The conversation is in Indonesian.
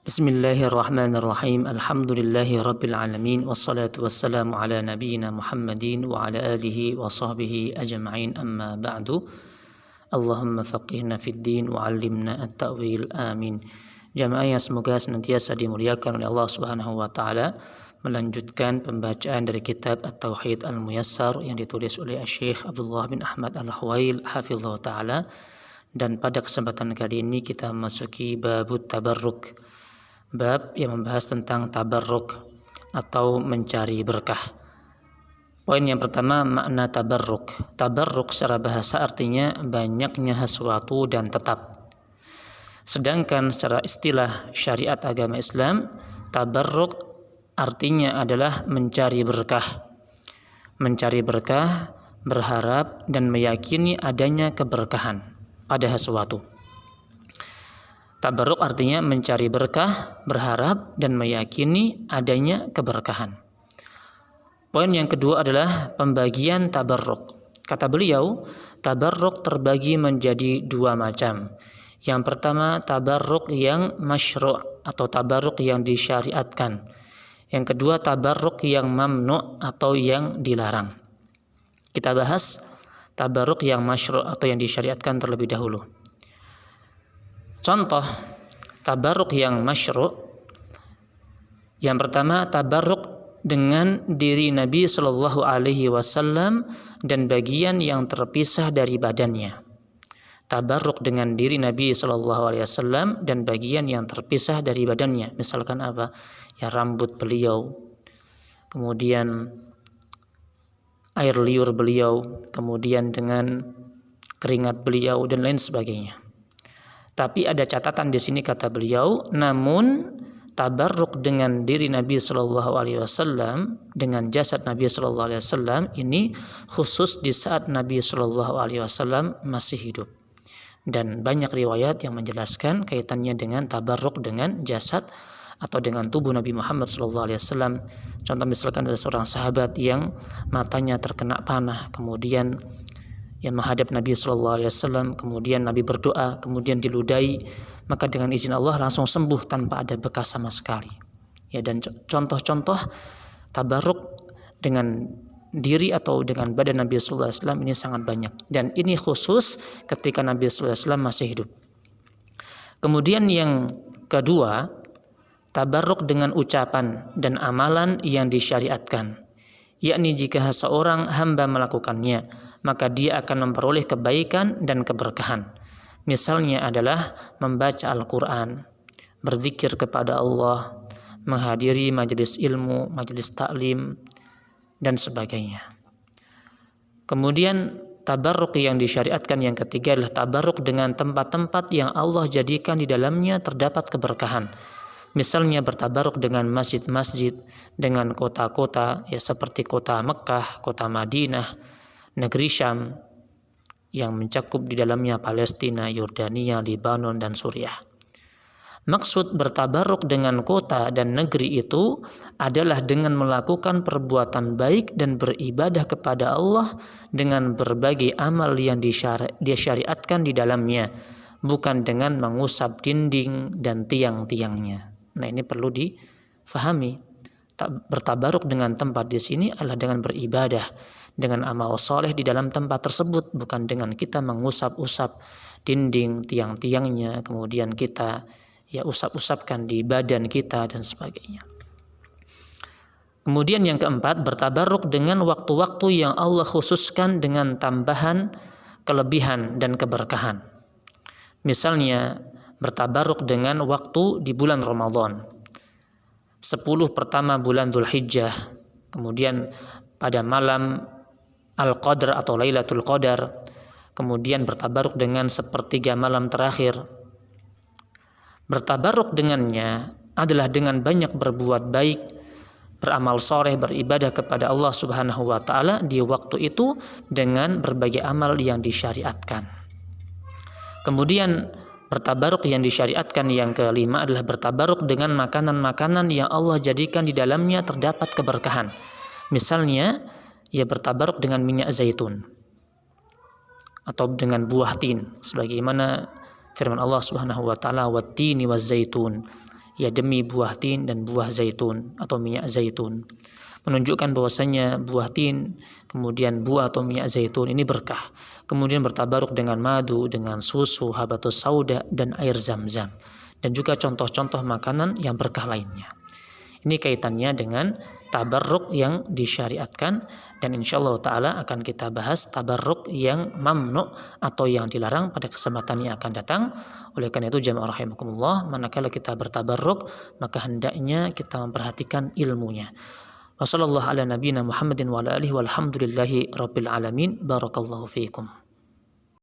Bismillahirrahmanirrahim. Alhamdulillahi rabbil alamin. Wassalatu wassalamu ala nabiyyina Muhammadin wa ala alihi wa sahbihi ajma'in, amma ba'du. Allahumma faqihna fid din wa 'allimna at-ta'wil. Amin. Jamaah yang semoga senantiasa dimuliakan oleh Allah Subhanahu wa taala, melanjutkan pembacaan dari kitab At-Tauhid Al-Muyassar yang ditulis oleh Syekh Abdullah bin Ahmad Al-Huwail hafizallahu taala. Dan pada kesempatan kali ini kita memasuki babut tabarruk, bab yang membahas tentang tabarruk atau mencari berkah. Poin yang pertama, makna tabarruk. Tabarruk secara bahasa artinya banyaknya sesuatu dan tetap. Sedangkan secara istilah syariat agama Islam, tabarruk artinya adalah mencari berkah. Mencari berkah, berharap dan meyakini adanya keberkahan pada sesuatu. Tabarruk artinya mencari berkah, berharap dan meyakini adanya keberkahan. Poin yang kedua adalah pembagian tabarruk. Kata beliau, tabarruk terbagi menjadi dua macam. Yang pertama, tabarruk yang masyru' atau tabarruk yang disyariatkan. Yang kedua, tabarruk yang mamnu' atau yang dilarang. Kita bahas tabarruk yang masyru' atau yang disyariatkan terlebih dahulu. Contoh tabarruk yang masyru'. Yang pertama, tabarruk dengan diri Nabi Shallallahu Alaihi Wasallam dan bagian yang terpisah dari badannya. Tabarruk dengan diri Nabi Shallallahu Alaihi Wasallam dan bagian yang terpisah dari badannya. Misalkan apa? Ya, rambut beliau, kemudian air liur beliau, kemudian dengan keringat beliau dan lain sebagainya. Tapi ada catatan di sini, kata beliau, namun tabarruk dengan diri Nabi Shallallahu Alaihi Wasallam, dengan jasad Nabi Shallallahu Alaihi Wasallam ini khusus di saat Nabi Shallallahu Alaihi Wasallam masih hidup. Dan banyak riwayat yang menjelaskan kaitannya dengan tabarruk dengan jasad atau dengan tubuh Nabi Muhammad SAW. Contoh misalkan ada seorang sahabat yang matanya terkena panah, kemudian yang menghadap Nabi SAW, kemudian Nabi berdoa, kemudian diludahi, maka dengan izin Allah langsung sembuh tanpa ada bekas sama sekali. Ya, dan contoh-contoh tabarruk dengan diri atau dengan badan Nabi SAW ini sangat banyak, dan ini khusus ketika Nabi SAW masih hidup. Kemudian yang kedua, tabarruk dengan ucapan dan amalan yang disyariatkan, yakni jika seorang hamba melakukannya, maka dia akan memperoleh kebaikan dan keberkahan. Misalnya adalah membaca Al-Quran, berzikir kepada Allah, menghadiri majelis ilmu, majelis taklim, dan sebagainya. Kemudian tabarruk yang disyariatkan yang ketiga adalah tabarruk dengan tempat-tempat yang Allah jadikan di dalamnya terdapat keberkahan. Misalnya bertabarruk dengan masjid-masjid, dengan kota-kota ya seperti kota Mekah, kota Madinah, negeri Syam yang mencakup di dalamnya Palestina, Yordania, Lebanon dan Suriah. Maksud bertabarruk dengan kota dan negeri itu adalah dengan melakukan perbuatan baik dan beribadah kepada Allah dengan berbagai amal yang disyariatkan di dalamnya, bukan dengan mengusap dinding dan tiang-tiangnya. Nah, ini perlu difahami. Bertabaruk dengan tempat di sini adalah dengan beribadah, dengan amal soleh di dalam tempat tersebut, bukan dengan kita mengusap-usap dinding, tiang-tiangnya, kemudian kita ya usap-usapkan di badan kita dan sebagainya. Kemudian yang keempat, bertabaruk dengan waktu-waktu yang Allah khususkan dengan tambahan kelebihan dan keberkahan. Misalnya bertabaruk dengan waktu di bulan Ramadan, 10 pertama bulan Dzulhijjah, kemudian pada malam Al-Qadar atau Lailatul Qadar, kemudian bertabaruk dengan sepertiga malam terakhir. Bertabaruk dengannya adalah dengan banyak berbuat baik, beramal soleh, beribadah kepada Allah Subhanahu wa taala di waktu itu dengan berbagai amal yang disyariatkan. Kemudian bertabaruk yang disyariatkan yang kelima adalah bertabaruk dengan makanan-makanan yang Allah jadikan di dalamnya terdapat keberkahan. Misalnya, ia bertabaruk dengan minyak zaitun atau dengan buah tin, sebagaimana firman Allah Subhanahu wa taala, "Wattini waz zaitun," ya demi buah tin dan buah zaitun atau minyak zaitun, menunjukkan bahwasanya buah tin, kemudian buah atau minyak zaitun ini berkah. Kemudian bertabaruk dengan madu, dengan susu, habatus sauda, dan air zam-zam, dan juga contoh-contoh makanan yang berkah lainnya. Ini kaitannya dengan tabarruk yang disyariatkan, dan insyaallah ta'ala akan kita bahas tabarruk yang mamnu atau yang dilarang pada kesempatan yang akan datang. Oleh karena itu jamaah rahimakumullah, manakala kita bertabarruk maka hendaknya kita memperhatikan ilmunya. Wassallallahu ala nabiyina Muhammadin wa ala alihi walhamdulillahi rabbil alamin. Barakallahu fiikum.